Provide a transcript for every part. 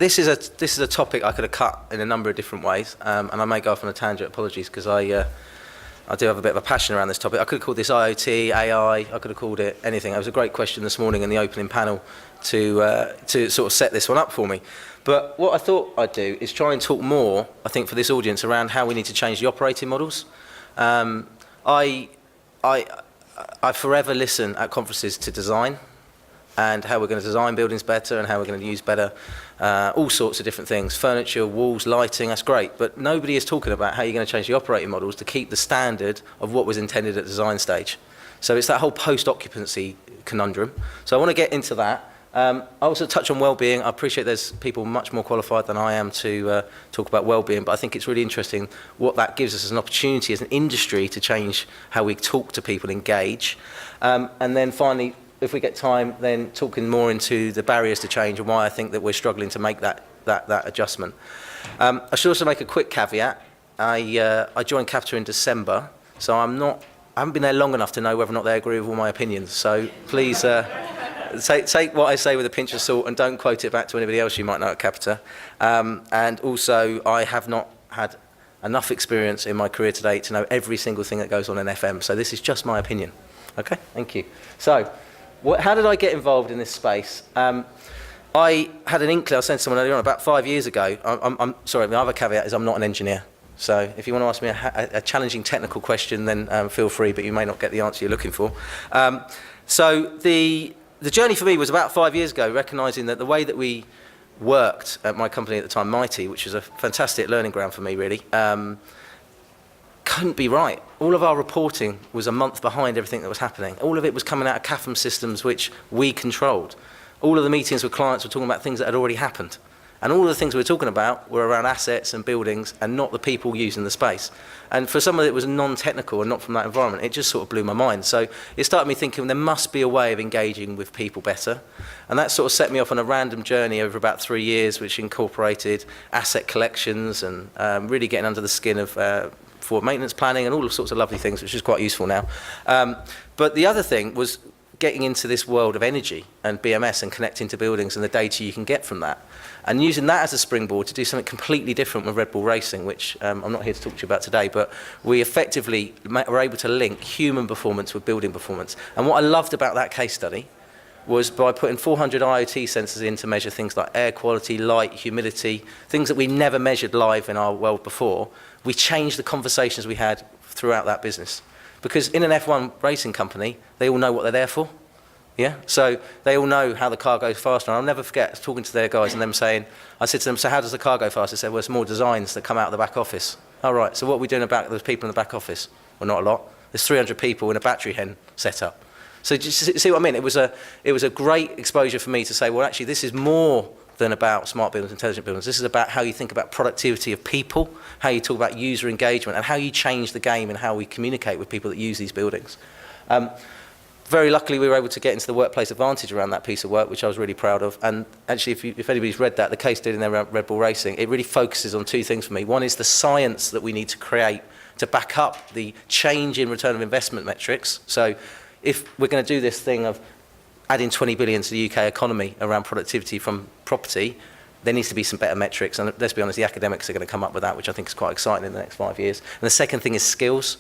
this is a topic I could have cut in a number of different ways, and I may go off on a tangent. Apologies, because I do have a bit of a passion around this topic. I could have called this IoT, AI. I could have called it anything. It was a great question this morning in the opening panel to sort of set this one up for me. But what I thought I'd do is try and talk more, I think, for this audience around how we need to change the operating models. I forever listen at conferences to design and how we're going to design buildings better and how we're going to use better all sorts of different things, furniture, walls, lighting, that's great. But nobody is talking about how you're going to change the operating models to keep the standard of what was intended at design stage. So it's that whole post-occupancy conundrum. So I want to get into that. I also touch on well-being. I appreciate there's people much more qualified than I am to talk about well-being, but I think it's really interesting what that gives us as an opportunity as an industry to change how we talk to people, engage. And then finally, if we get time, then talking more into the barriers to change and why I think that we're struggling to make that adjustment. I should also make a quick caveat. I joined Capita in December, so I haven't been there long enough to know whether or not they agree with all my opinions. So please take what I say with a pinch of salt and don't quote it back to anybody else you might know at Capita. And also, I have not had enough experience in my career to date to know every single thing that goes on in FM. So this is just my opinion. Okay, thank you. So, how did I get involved in this space? I had an inkling, I was saying to someone earlier on, about 5 years ago. I'm sorry, the other caveat is I'm not an engineer. So if you want to ask me a challenging technical question, then feel free, but you may not get the answer you're looking for. So the journey for me was about 5 years ago, recognising that the way that we worked at my company at the time, Mighty, which was a fantastic learning ground for me, really, couldn't be right. All of our reporting was a month behind everything that was happening. All of it was coming out of CAFM systems which we controlled. All of the meetings with clients were talking about things that had already happened. And all of the things we were talking about were around assets and buildings and not the people using the space. And for someone that was non-technical and not from that environment, it just sort of blew my mind. So it started me thinking there must be a way of engaging with people better. And that sort of set me off on a random journey over about 3 years, which incorporated asset collections and really getting under the skin of for maintenance planning and all sorts of lovely things, which is quite useful now. But the other thing was getting into this world of energy and BMS and connecting to buildings and the data you can get from that. And using that as a springboard to do something completely different with Red Bull Racing, which I'm not here to talk to you about today, but we effectively were able to link human performance with building performance. And what I loved about that case study was by putting 400 IoT sensors in to measure things like air quality, light, humidity, things that we never measured live in our world before, we changed the conversations we had throughout that business. Because in an F1 racing company, they all know what they're there for. Yeah, so they all know how the car goes faster. And I'll never forget talking to their guys and them saying, I said to them, so how does the car go faster? They said, well, it's more designs that come out of the back office. All right, so what are we doing about those people in the back office? Well, not a lot. There's 300 people in a battery hen setup. So do you see what I mean? It was a great exposure for me to say, well, actually, this is more than about smart buildings, intelligent buildings. This is about how you think about productivity of people, how you talk about user engagement, and how you change the game and how we communicate with people that use these buildings. Very luckily, we were able to get into the workplace advantage around that piece of work, which I was really proud of. And actually, if anybody's read that, the case study in there around Red Bull Racing, it really focuses on two things for me. One is the science that we need to create to back up the change in return of investment metrics. So if we're going to do this thing of adding 20 billion to the UK economy around productivity from property, there needs to be some better metrics. And let's be honest, the academics are going to come up with that, which I think is quite exciting in the next 5 years. And the second thing is skills.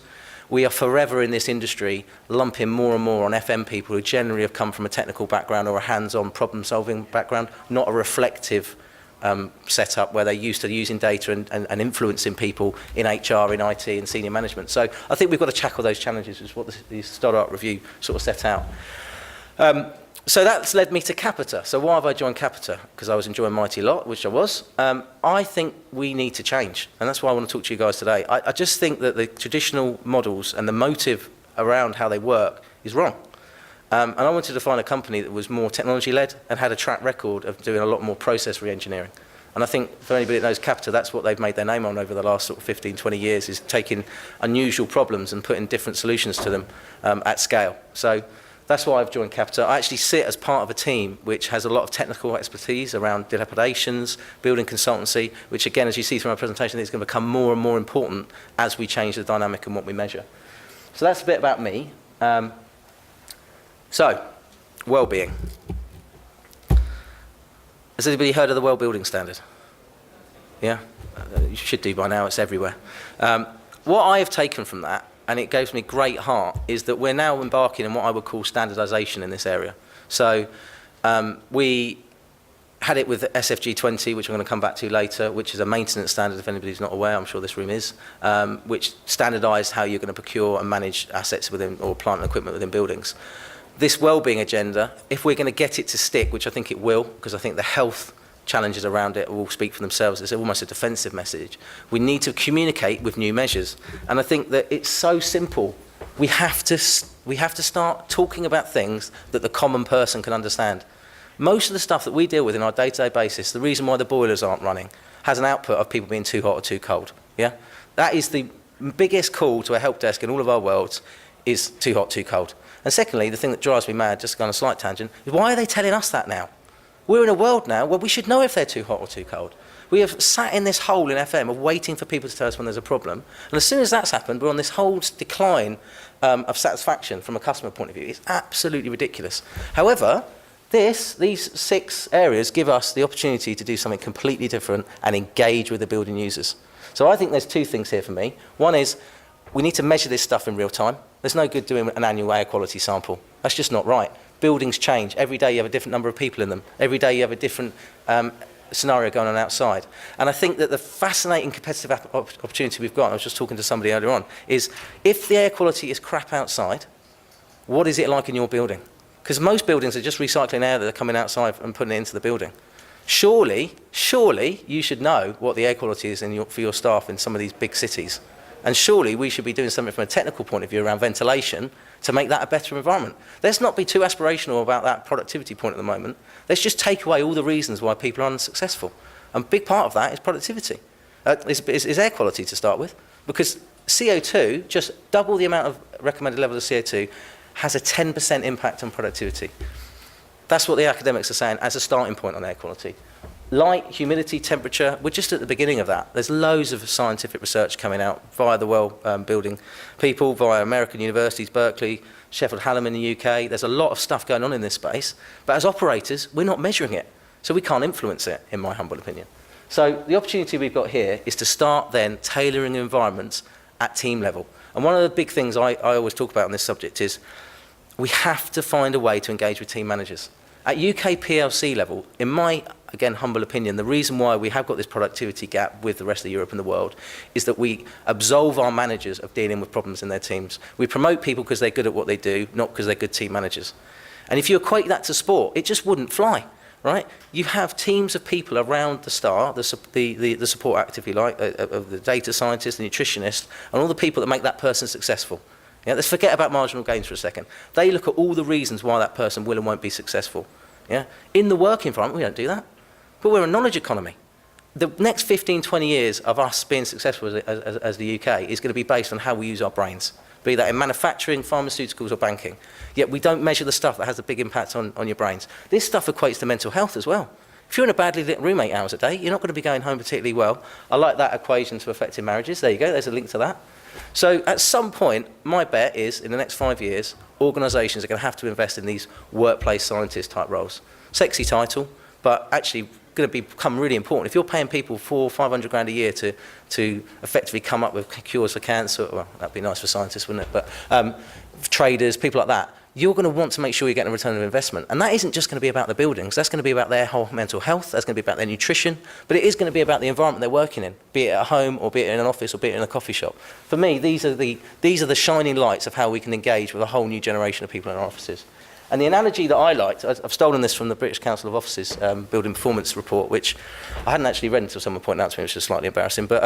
We are forever in this industry lumping more and more on FM people who generally have come from a technical background or a hands-on problem-solving background, not a reflective setup where they're used to using data and influencing people in HR, in IT, and senior management. So I think we've got to tackle those challenges, which is what the Startup Review sort of set out. So that's led me to Capita. So why have I joined Capita? Because I was enjoying Mighty a lot, which I was. I think we need to change, and that's why I want to talk to you guys today. I just think that the traditional models and the motive around how they work is wrong. And I wanted to find a company that was more technology-led and had a track record of doing a lot more process re-engineering. And I think for anybody that knows Capita, that's what they've made their name on over the last sort of 15, 20 years, is taking unusual problems and putting different solutions to them at scale. So that's why I've joined Capita. I actually sit as part of a team which has a lot of technical expertise around dilapidations, building consultancy, which again, as you see through my presentation, is going to become more and more important as we change the dynamic and what we measure. So that's a bit about me. So, well-being. Has anybody heard of the Wellbeing standard? Yeah? You should do by now, it's everywhere. What I have taken from that, and it gives me great heart, is that we're now embarking on what I would call standardisation in this area. So we had it with SFG 20, which I'm going to come back to later, which is a maintenance standard, if anybody's not aware, I'm sure this room is, which standardised how you're going to procure and manage assets within, or plant and equipment within buildings. This wellbeing agenda, if we're going to get it to stick, which I think it will, because I think the health challenges around it will speak for themselves, it's almost a defensive message, we need to communicate with new measures. And I think that it's so simple. We have to start talking about things that the common person can understand. Most of the stuff that we deal with in our day-to-day basis, the reason why the boilers aren't running, has an output of people being too hot or too cold. Yeah? That is the biggest call to a help desk in all of our worlds, is too hot, too cold. And secondly, the thing that drives me mad, just to go on a slight tangent, is why are they telling us that now? We're in a world now where we should know if they're too hot or too cold. We have sat in this hole in FM of waiting for people to tell us when there's a problem. And as soon as that's happened, we're on this whole decline of satisfaction from a customer point of view. It's absolutely ridiculous. However, these 6 areas give us the opportunity to do something completely different and engage with the building users. So I think there's 2 things here for me. One is we need to measure this stuff in real time. There's no good doing an annual air quality sample. That's just not right. Buildings change. Every day you have a different number of people in them. Every day you have a different scenario going on outside. And I think that the fascinating competitive opportunity we've got, I was just talking to somebody earlier on, is if the air quality is crap outside, what is it like in your building? Because most buildings are just recycling air that are coming outside and putting it into the building. Surely you should know what the air quality is for your staff in some of these big cities. And surely we should be doing something from a technical point of view around ventilation to make that a better environment. Let's not be too aspirational about that productivity point at the moment. Let's just take away all the reasons why people are unsuccessful. And a big part of that is productivity, is air quality to start with. Because CO2, just double the amount of recommended level of CO2, has a 10% impact on productivity. That's what the academics are saying as a starting point on air quality. Light, humidity, temperature, we're just at the beginning of that. There's loads of scientific research coming out via the Wellbeing people, via American universities, Berkeley, Sheffield Hallam in the UK. There's a lot of stuff going on in this space, but as operators, we're not measuring it, so we can't influence it, in my humble opinion. So the opportunity we've got here is to start then tailoring environments at team level. And one of the big things I always talk about on this subject is we have to find a way to engage with team managers. At UK PLC level, in my, again, humble opinion, the reason why we have got this productivity gap with the rest of Europe and the world is that we absolve our managers of dealing with problems in their teams. We promote people because they're good at what they do, not because they're good team managers. And if you equate that to sport, it just wouldn't fly, right? You have teams of people around the star, the support actor, if you like, of the data scientist, the nutritionist, and all the people that make that person successful. Yeah, let's forget about marginal gains for a second. They look at all the reasons why that person will and won't be successful. Yeah? In the work environment, we don't do that. But we're a knowledge economy. The next 15, 20 years of us being successful as the UK is going to be based on how we use our brains, be that in manufacturing, pharmaceuticals or banking. Yet we don't measure the stuff that has a big impact on your brains. This stuff equates to mental health as well. If you're in a badly lit room 8 hours a day, you're not going to be going home particularly well. I like that equation to affecting marriages. There you go, there's a link to that. So at some point, my bet is, in the next 5 years, organisations are going to have to invest in these workplace scientist type roles. Sexy title, but actually going to become really important. If you're paying people $400-500 grand a year to effectively come up with cures for cancer, well, that'd be nice for scientists, wouldn't it? But traders, people like that, you're going to want to make sure you're getting a return on investment. And that isn't just going to be about the buildings. That's going to be about their whole mental health. That's going to be about their nutrition. But it is going to be about the environment they're working in, be it at home or be it in an office or be it in a coffee shop. For me, these are the shining lights of how we can engage with a whole new generation of people in our offices. And the analogy that I liked, I've stolen this from the British Council of Offices Building Performance Report, which I hadn't actually read until someone pointed out to me, which is slightly embarrassing. But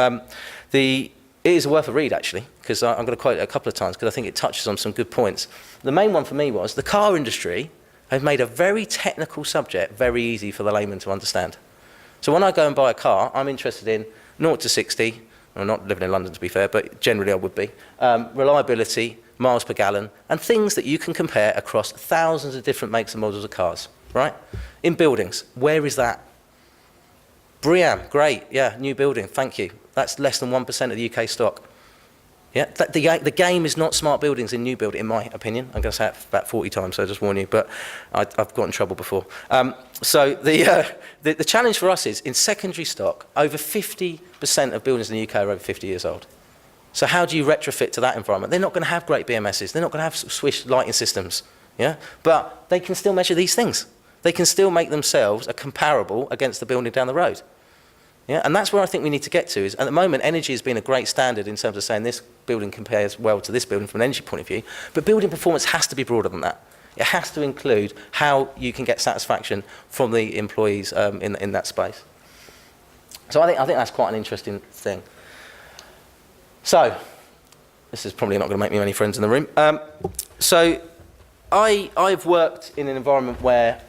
it is worth a read, actually, because I'm going to quote it a couple of times because I think it touches on some good points. The main one for me was the car industry have made a very technical subject very easy for the layman to understand. So when I go and buy a car, I'm interested in 0 to 60, I'm not living in London to be fair, but generally I would be, reliability, miles per gallon, and things that you can compare across thousands of different makes and models of cars, right? In buildings, where is that? BREEAM, great, yeah, new building, thank you. That's less than 1% of the UK stock. Yeah, the game is not smart buildings in new build, in my opinion. I'm going to say it about 40 times, so I just warn you, but I've got in trouble before. So the challenge for us is, in secondary stock, over 50% of buildings in the UK are over 50 years old. So how do you retrofit to that environment? They're not going to have great BMSs. They're not going to have swish lighting systems. Yeah, but they can still measure these things. They can still make themselves a comparable against the building down the road. Yeah, and that's where I think we need to get to. Is at the moment, energy has been a great standard in terms of saying this building compares well to this building from an energy point of view. But building performance has to be broader than that. It has to include how you can get satisfaction from the employees in that space. So I think that's quite an interesting thing. So this is probably not going to make me many friends in the room. So I've worked in an environment where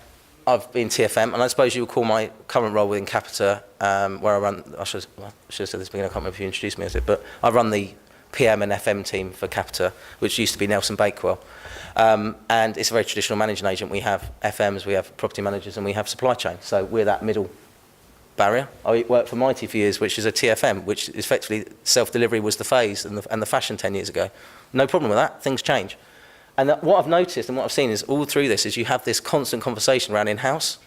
I've been TFM, and I suppose you would call my current role within Capita, where I run, I should have said this beginning, I can't remember if you introduced me as it, but I run the PM and FM team for Capita, which used to be Nelson Bakewell. And it's a very traditional managing agent. We have FMs, we have property managers, and we have supply chain. So we're that middle barrier. I worked for Mighty for years, which is a TFM, which effectively self-delivery was the phase and the fashion 10 years ago. No problem with that, things change. And what I've noticed and what I've seen is all through this is you have this constant conversation around in-house.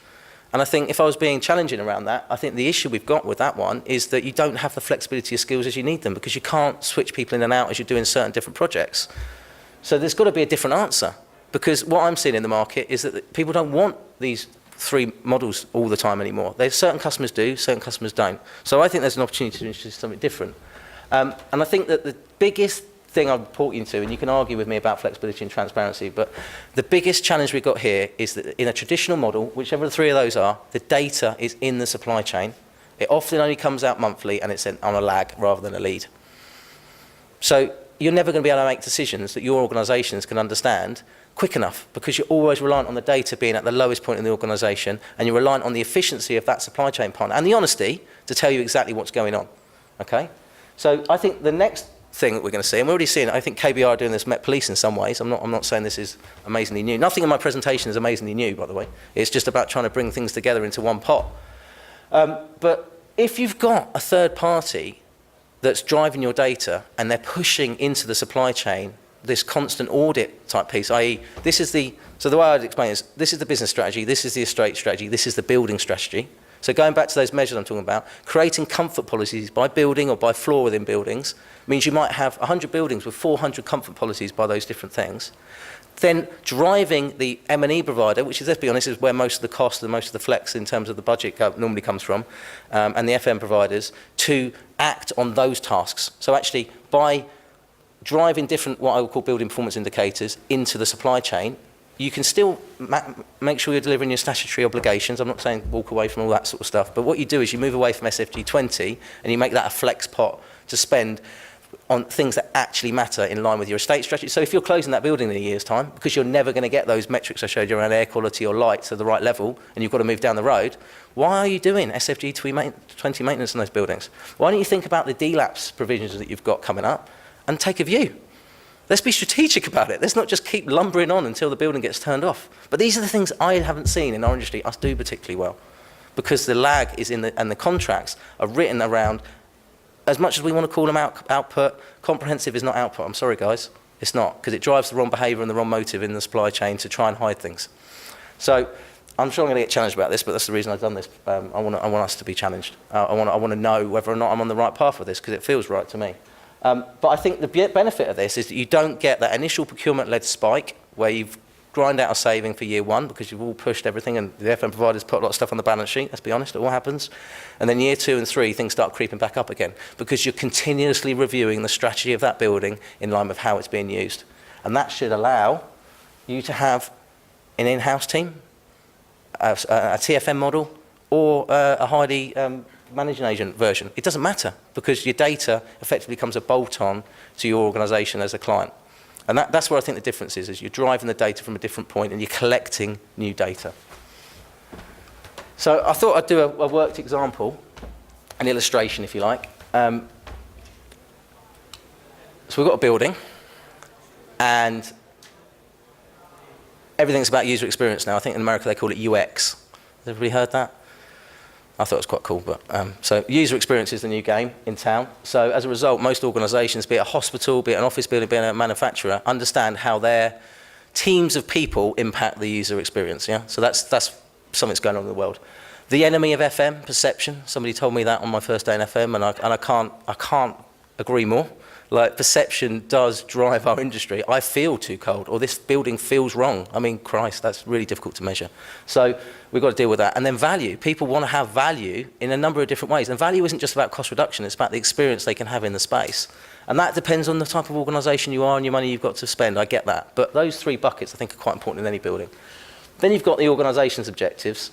And I think if I was being challenging around that, I think the issue we've got with that one is that you don't have the flexibility of skills as you need them, because you can't switch people in and out as you're doing certain different projects. So there's got to be a different answer, because what I'm seeing in the market is that people don't want these three models all the time anymore. There's certain customers do, certain customers don't. So I think there's an opportunity to introduce something different. And I think that the biggest thing I'd point you to, and you can argue with me about flexibility and transparency, but the biggest challenge we've got here is that in a traditional model, whichever the three of those are, the data is in the supply chain. It often only comes out monthly, and it's on a lag rather than a lead. So you're never going to be able to make decisions that your organisations can understand quick enough, because you're always reliant on the data being at the lowest point in the organisation, and you're reliant on the efficiency of that supply chain partner and the honesty to tell you exactly what's going on. Okay? So I think the next thing that we're going to see, and we're already seeing it, I think KBR are doing this Met Police in some ways. I'm not saying this is amazingly new. Nothing in my presentation is amazingly new, by the way. It's just about trying to bring things together into one pot. But if you've got a third party that's driving your data and they're pushing into the supply chain this constant audit type piece, i.e. this is the, so the way I'd explain it is, this is the business strategy, this is the estate strategy, this is the building strategy. So going back to those measures I'm talking about, creating comfort policies by building or by floor within buildings means you might have 100 buildings with 400 comfort policies by those different things. Then driving the M&E provider, which is, let's be honest, is where most of the cost and most of the flex in terms of the budget normally comes from, and the FM providers, to act on those tasks. So actually, by driving different, what I would call building performance indicators into the supply chain, you can still make sure you're delivering your statutory obligations. I'm not saying walk away from all that sort of stuff, but what you do is you move away from SFG 20 and you make that a flex pot to spend on things that actually matter in line with your estate strategy. So if you're closing that building in a year's time, because you're never going to get those metrics I showed you around air quality or light to the right level, and you've got to move down the road, why are you doing SFG 20 maintenance on those buildings? Why don't you think about the DLAPS provisions that you've got coming up and take a view? Let's be strategic about it. Let's not just keep lumbering on until the building gets turned off. But these are the things I haven't seen in our industry us do particularly well, because the lag is in and the contracts are written around, as much as we want to call them output, comprehensive is not output. I'm sorry, guys. It's not, because it drives the wrong behaviour and the wrong motive in the supply chain to try and hide things. So I'm sure I'm going to get challenged about this, but that's the reason I've done this. I want us to be challenged. I want to know whether or not I'm on the right path with this, because it feels right to me. But I think the benefit of this is that you don't get that initial procurement-led spike where you've grind out a saving for year one because you've all pushed everything and the FM providers put a lot of stuff on the balance sheet, let's be honest, it all happens. And then year 2 and 3, things start creeping back up again because you're continuously reviewing the strategy of that building in line with how it's being used. And that should allow you to have an in-house team, a TFM model, or a highly managing agent version. It doesn't matter because your data effectively becomes a bolt-on to your organisation as a client. And that's where I think the difference is you're driving the data from a different point and you're collecting new data. So I thought I'd do a worked example, an illustration if you like. So we've got a building and everything's about user experience now. I think in America they call it UX. Has everybody heard that? I thought it was quite cool. But so user experience is the new game in town. So as a result, most organisations, be it a hospital, be it an office building, be it a manufacturer, understand how their teams of people impact the user experience. Yeah. So that's something that's going on in the world. The enemy of FM, perception. Somebody told me that on my first day in FM, and I can't agree more. Like, perception does drive our industry. I feel too cold, or this building feels wrong. I mean, Christ, that's really difficult to measure. So we've got to deal with that. And then value. People want to have value in a number of different ways. And value isn't just about cost reduction, it's about the experience they can have in the space. And that depends on the type of organisation you are and your money you've got to spend, I get that. But those three buckets, I think, are quite important in any building. Then you've got the organisation's objectives,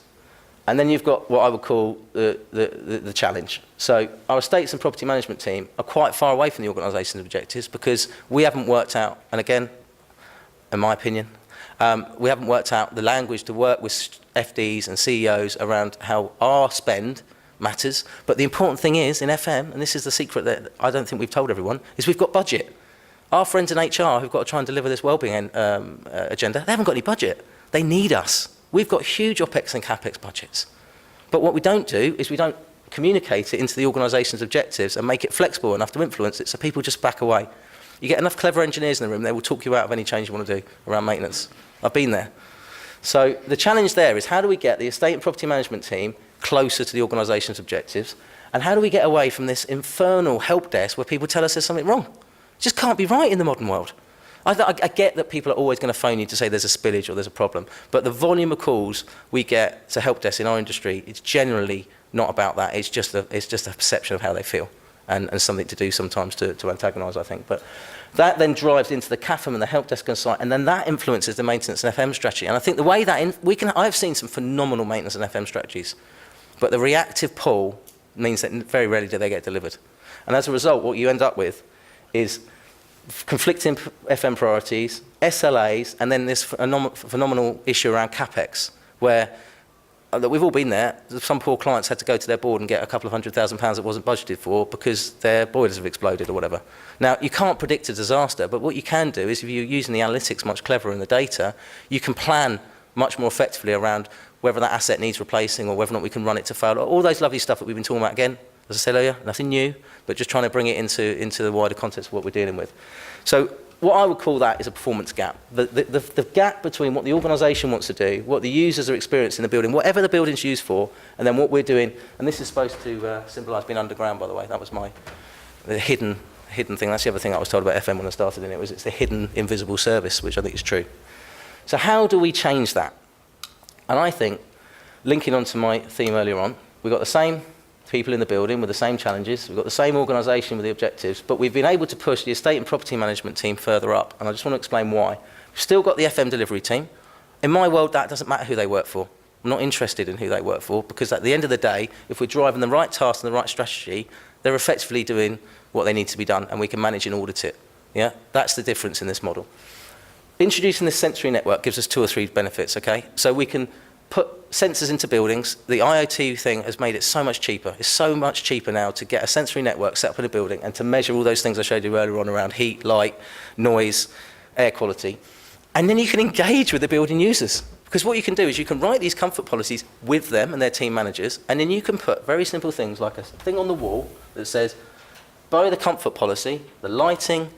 and then you've got what I would call the challenge. So our estates and property management team are quite far away from the organisation's objectives because we haven't worked out, and again, in my opinion, we haven't worked out the language to work with FDs and CEOs around how our spend matters. But the important thing is, in FM, and this is the secret that I don't think we've told everyone, is we've got budget. Our friends in HR who've got to try and deliver this wellbeing agenda, they haven't got any budget. They need us. We've got huge OPEX and CAPEX budgets. But what we don't do is we don't communicate it into the organisation's objectives and make it flexible enough to influence it so people just back away. You get enough clever engineers in the room, they will talk you out of any change you want to do around maintenance. I've been there. So the challenge there is, how do we get the estate and property management team closer to the organisation's objectives? And how do we get away from this infernal help desk where people tell us there's something wrong? It just can't be right in the modern world. I get that people are always going to phone you to say there's a spillage or there's a problem, but the volume of calls we get to help desk in our industry, it's generally not about that. It's just a perception of how they feel, and something to do sometimes to antagonise, I think. But that then drives into the CAFM and the help desk on site, and then that influences the maintenance and FM strategy. And I think the way that I've seen some phenomenal maintenance and FM strategies, but the reactive pull means that very rarely do they get delivered. And as a result, what you end up with is conflicting FM priorities, SLAs, and then this phenomenal issue around CAPEX, where we've all been there. Some poor clients had to go to their board and get a couple of £100,000 that wasn't budgeted for because their boilers have exploded or whatever. Now, you can't predict a disaster, but what you can do is, if you're using the analytics much cleverer in the data, you can plan much more effectively around whether that asset needs replacing or whether or not we can run it to fail. All those lovely stuff that we've been talking about, again, as I said earlier, nothing new, but just trying to bring it into the wider context of what we're dealing with. So what I would call that is a performance gap. The gap between what the organisation wants to do, what the users are experiencing in the building, whatever the building's used for, and then what we're doing. And this is supposed to symbolise being underground, by the way. That was the hidden thing. That's the other thing I was told about FM when I started in it, was it's the hidden invisible service, which I think is true. So how do we change that? And I think, linking on to my theme earlier on, we've got the same people in the building with the same challenges, we've got the same organisation with the objectives, but we've been able to push the estate and property management team further up, and I just want to explain why. We've still got the FM delivery team. In my world, that doesn't matter who they work for. I'm not interested in who they work for, because at the end of the day, if we're driving the right task and the right strategy, they're effectively doing what they need to be done, and we can manage and audit it. Yeah, that's the difference in this model. Introducing this sensory network gives us 2 or 3 benefits, okay? So we can put sensors into buildings. The IoT thing has made it so much cheaper. It's so much cheaper now to get a sensory network set up in a building and to measure all those things I showed you earlier on around heat, light, noise, air quality. And then you can engage with the building users. Because what you can do is you can write these comfort policies with them and their team managers, and then you can put very simple things like a thing on the wall that says, by the comfort policy, the lighting,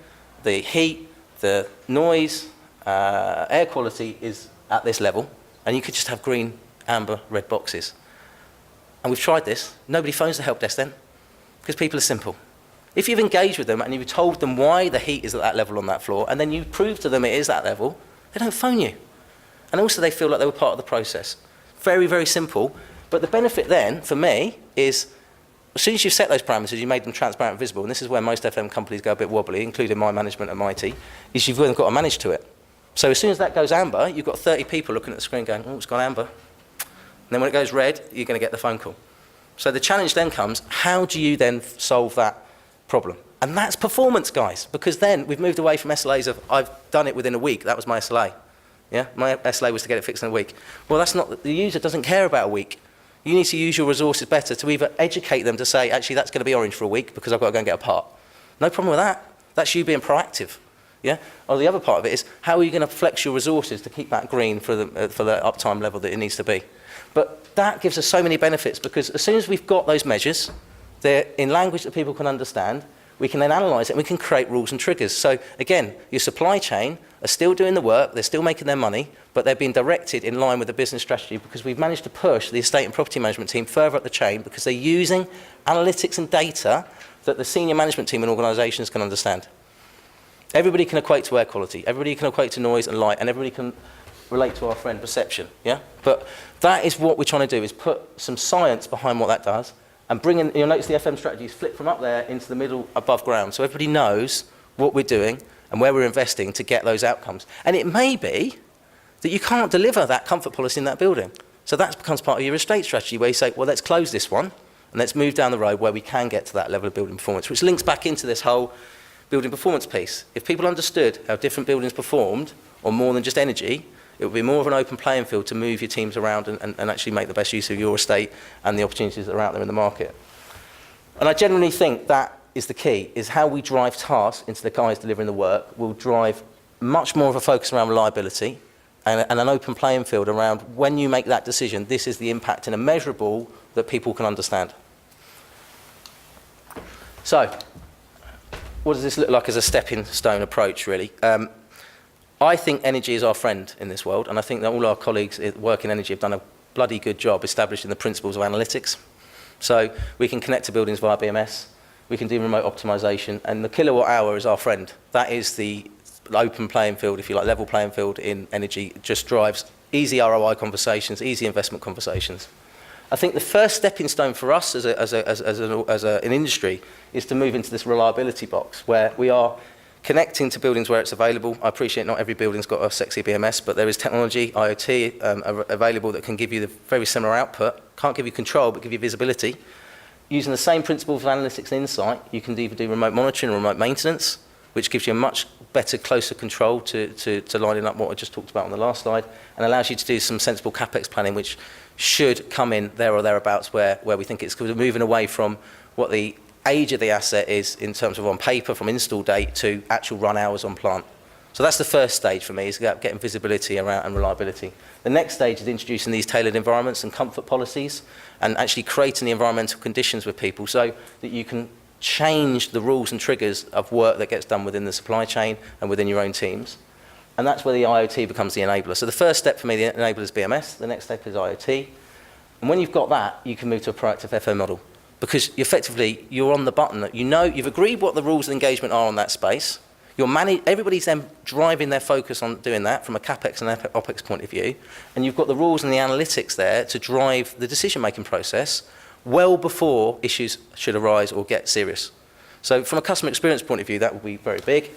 the heat, the noise, air quality is at this level. And you could just have green, amber, red boxes. And we've tried this. Nobody phones the help desk then, because people are simple. If you've engaged with them and you've told them why the heat is at that level on that floor, and then you prove to them it is that level, they don't phone you. And also they feel like they were part of the process. Very, very simple. But the benefit then, for me, is as soon as you've set those parameters, you made them transparent and visible, and this is where most FM companies go a bit wobbly, including my management at Mighty, is you've got to manage to it. So as soon as that goes amber, you've got 30 people looking at the screen going, oh, it's gone amber. And then when it goes red, you're going to get the phone call. So the challenge then comes, how do you then solve that problem? And that's performance, guys, because then we've moved away from SLAs of, I've done it within a week, that was my SLA. Yeah, my SLA was to get it fixed in a week. Well, that's not, the user doesn't care about a week. You need to use your resources better to either educate them to say, actually, that's going to be orange for a week because I've got to go and get a part. No problem with that. That's you being proactive. Yeah? Or the other part of it is, how are you going to flex your resources to keep that green for the uptime level that it needs to be? But that gives us so many benefits, because as soon as we've got those measures, they're in language that people can understand, we can then analyse it and we can create rules and triggers. So again, your supply chain are still doing the work, they're still making their money, but they're being directed in line with the business strategy, because we've managed to push the estate and property management team further up the chain, because they're using analytics and data that the senior management team and organisations can understand. Everybody can equate to air quality, everybody can equate to noise and light, and everybody can relate to our friend perception, yeah? But that is what we're trying to do, is put some science behind what that does, and bring in, you'll notice the FM strategy is flipped from up there into the middle above ground, so everybody knows what we're doing and where we're investing to get those outcomes. And it may be that you can't deliver that comfort policy in that building. So that becomes part of your estate strategy, where you say, well, let's close this one, and let's move down the road where we can get to that level of building performance, which links back into this whole building performance piece. If people understood how different buildings performed, or more than just energy, it would be more of an open playing field to move your teams around and actually make the best use of your estate and the opportunities that are out there in the market. And I generally think that is the key, is how we drive tasks into the guys delivering the work will drive much more of a focus around reliability and an open playing field around, when you make that decision, this is the impact and a measurable that people can understand. So, what does this look like as a stepping stone approach, really? I think energy is our friend in this world, and I think that all our colleagues that work in energy have done a bloody good job establishing the principles of analytics. So we can connect to buildings via BMS, we can do remote optimization, and the kilowatt hour is our friend. That is the open playing field, if you like, level playing field in energy. It just drives easy ROI conversations, easy investment conversations. I think the first stepping stone for us as an industry is to move into this reliability box, where we are connecting to buildings where it's available. I appreciate not every building's got a sexy BMS, but there is technology, IoT, available that can give you the very similar output. Can't give you control, but give you visibility. Using the same principles of analytics and insight, you can either do remote monitoring or remote maintenance, which gives you a much better, closer control to lining up what I just talked about on the last slide, and allows you to do some sensible CapEx planning, which should come in there or thereabouts where we think it's, because we're moving away from what the age of the asset is in terms of on paper from install date to actual run hours on plant. So that's the first stage for me, is getting visibility around and reliability. The next stage is introducing these tailored environments and comfort policies, and actually creating the environmental conditions with people so that you can change the rules and triggers of work that gets done within the supply chain and within your own teams. And that's where the IoT becomes the enabler. So the first step for me, the enabler, is BMS. The next step is IoT. And when you've got that, you can move to a proactive FO model. Because effectively, you're on the button. You know, you've agreed what the rules of engagement are on that space. Everybody's then driving their focus on doing that from a CapEx and OpEx point of view. And you've got the rules and the analytics there to drive the decision-making process well before issues should arise or get serious. So from a customer experience point of view, that will be very big.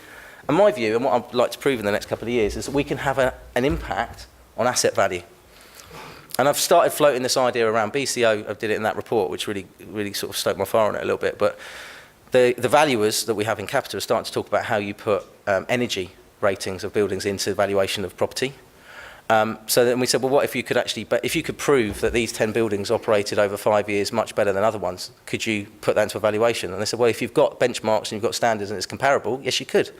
And my view, and what I'd like to prove in the next couple of years, is that we can have an impact on asset value. And I've started floating this idea around. BCO, I did it in that report, which really sort of stoked my fire on it a little bit. But the valuers that we have in Capita are starting to talk about how you put energy ratings of buildings into valuation of property. So then we said, well, what if you could if you could prove that these 10 buildings operated over 5 years much better than other ones, could you put that into a valuation? And they said, well, if you've got benchmarks and you've got standards and it's comparable, yes, you could.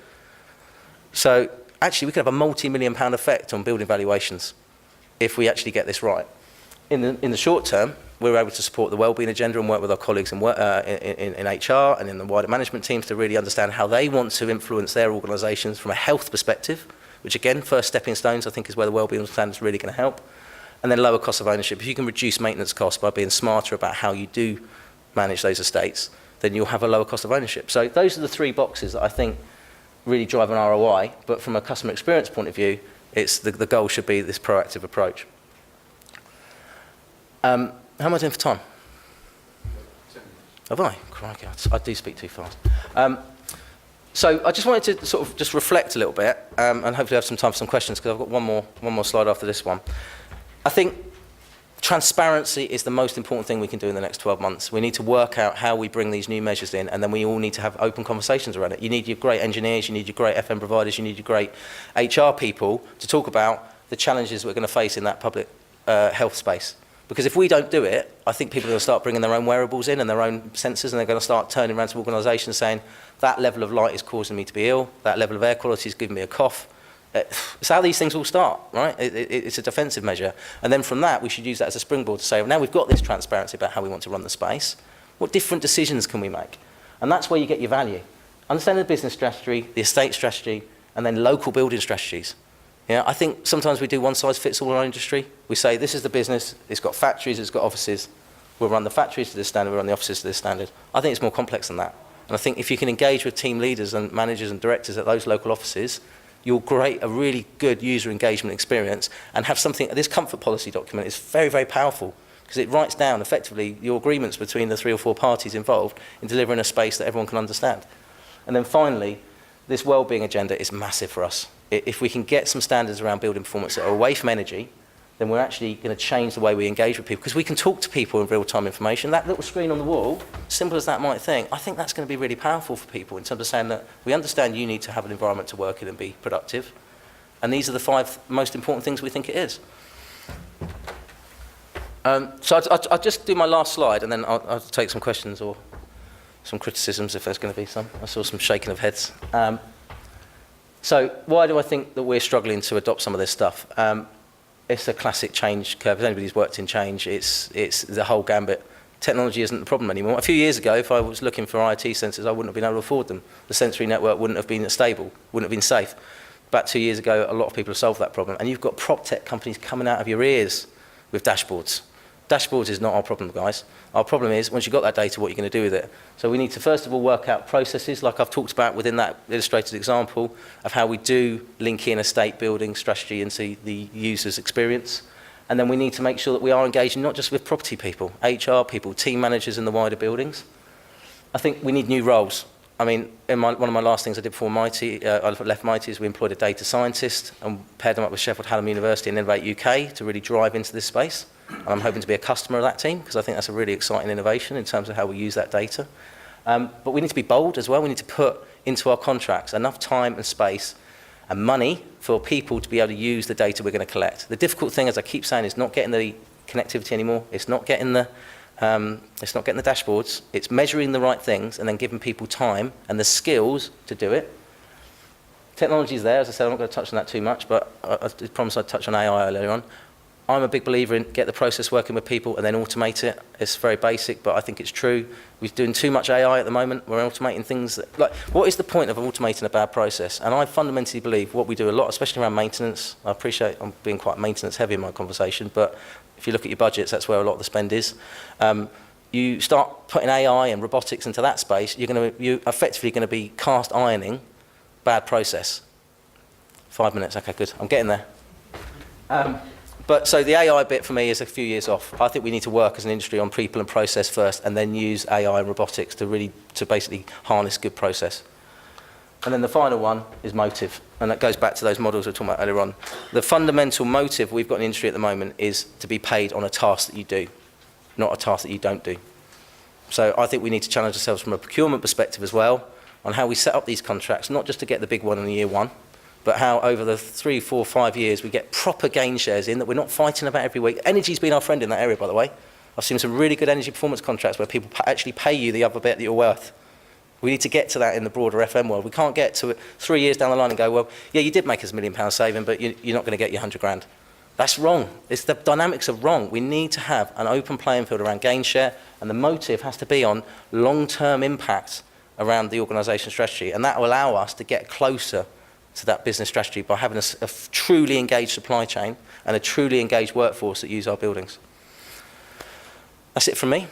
So actually, we could have a multi-million-pound effect on building valuations if we actually get this right. In the short term, we're able to support the wellbeing agenda and work with our colleagues in HR and in the wider management teams to really understand how they want to influence their organisations from a health perspective, which again, first stepping stones, I think, is where the wellbeing standard is really going to help. And then lower cost of ownership. If you can reduce maintenance costs by being smarter about how you do manage those estates, then you'll have a lower cost of ownership. So those are the three boxes that I think really drive an ROI, but from a customer experience point of view, it's the goal should be this proactive approach. How am I doing for time? Have I? Crikey, I do speak too fast. So I just wanted to sort of just reflect a little bit, and hopefully have some time for some questions, because I've got one more slide after this one. I think transparency is the most important thing we can do in the next 12 months. We need to work out how we bring these new measures in, and then we all need to have open conversations around it. You need your great engineers, you need your great FM providers, you need your great HR people to talk about the challenges we're going to face in that public health space. Because if we don't do it, I think people are going to start bringing their own wearables in and their own sensors, and they're going to start turning around to organisations saying, that level of light is causing me to be ill, that level of air quality is giving me a cough. It's how these things all start, right? It's a defensive measure. And then from that, we should use that as a springboard to say, well, now we've got this transparency about how we want to run the space, what different decisions can we make? And that's where you get your value. Understanding the business strategy, the estate strategy, and then local building strategies. Yeah, I think sometimes we do one size fits all in our industry. We say, this is the business, it's got factories, it's got offices. We'll run the factories to this standard, we'll run the offices to this standard. I think it's more complex than that. And I think if you can engage with team leaders and managers and directors at those local offices, you'll create a really good user engagement experience and have something. This comfort policy document is very, very powerful because it writes down effectively your agreements between the 3 or 4 parties involved in delivering a space that everyone can understand. And then finally, this wellbeing agenda is massive for us. If we can get some standards around building performance that are away from energy, then we're actually going to change the way we engage with people, because we can talk to people in real-time information. That little screen on the wall, simple as that might think, I think that's going to be really powerful for people in terms of saying that we understand you need to have an environment to work in and be productive, and these are the 5 most important things we think it is. So I'll just do my last slide, and then I'll take some questions or some criticisms if there's going to be some. I saw some shaking of heads. So why do I think that we're struggling to adopt some of this stuff? It's a classic change curve. If anybody's worked in change, it's the whole gambit. Technology isn't the problem anymore. A few years ago, if I was looking for IT sensors, I wouldn't have been able to afford them. The sensory network wouldn't have been stable, wouldn't have been safe. About 2 years ago, a lot of people have solved that problem. And you've got prop tech companies coming out of your ears with dashboards. Dashboards is not our problem, guys. Our problem is, once you've got that data, what you're going to do with it. So we need to, first of all, work out processes, like I've talked about within that illustrated example, of how we do link in estate building strategy into the user's experience. And then we need to make sure that we are engaging not just with property people, HR people, team managers in the wider buildings. I think we need new roles. I mean, one of my last things I did before Mighty, I left Mighty, is we employed a data scientist and paired them up with Sheffield Hallam University and Innovate UK to really drive into this space. And I'm hoping to be a customer of that team, because I think that's a really exciting innovation in terms of how we use that data. But we need to be bold as well. We need to put into our contracts enough time and space and money for people to be able to use the data we're going to collect. The difficult thing, as I keep saying, is not getting the connectivity anymore. It's not getting the dashboards. It's measuring the right things and then giving people time and the skills to do it. Technology is there. As I said, I'm not going to touch on that too much, but I promised I'd touch on AI earlier on. I'm a big believer in get the process working with people and then automate it. It's very basic, but I think it's true. We're doing too much AI at the moment. We're automating things that, like, what is the point of automating a bad process? And I fundamentally believe what we do a lot, especially around maintenance. I appreciate I'm being quite maintenance heavy in my conversation, but if you look at your budgets, that's where a lot of the spend is. You start putting AI and robotics into that space, you're effectively going to be cast ironing bad process. 5 minutes, okay, good. I'm getting there. But so the AI bit for me is a few years off. I think we need to work as an industry on people and process first, and then use AI and robotics to basically harness good process. And then the final one is motive, and that goes back to those models we were talking about earlier on. The fundamental motive we've got in the industry at the moment is to be paid on a task that you do, not a task that you don't do. So I think we need to challenge ourselves from a procurement perspective as well on how we set up these contracts, not just to get the big one in year 1, but how over the 3, 4, 5 years we get proper gain shares in that we're not fighting about every week. Energy's been our friend in that area, by the way. I've seen some really good energy performance contracts where people actually pay you the other bit that you're worth. We need to get to that in the broader FM world. We can't get to it 3 years down the line and go, well, yeah, you did make us £1 million saving, but you're not going to get your 100 grand. That's wrong. The dynamics are wrong. We need to have an open playing field around gain share, and the motive has to be on long-term impact around the organisation strategy, and that will allow us to get closer to that business strategy by having a truly engaged supply chain and a truly engaged workforce that use our buildings. That's it from me.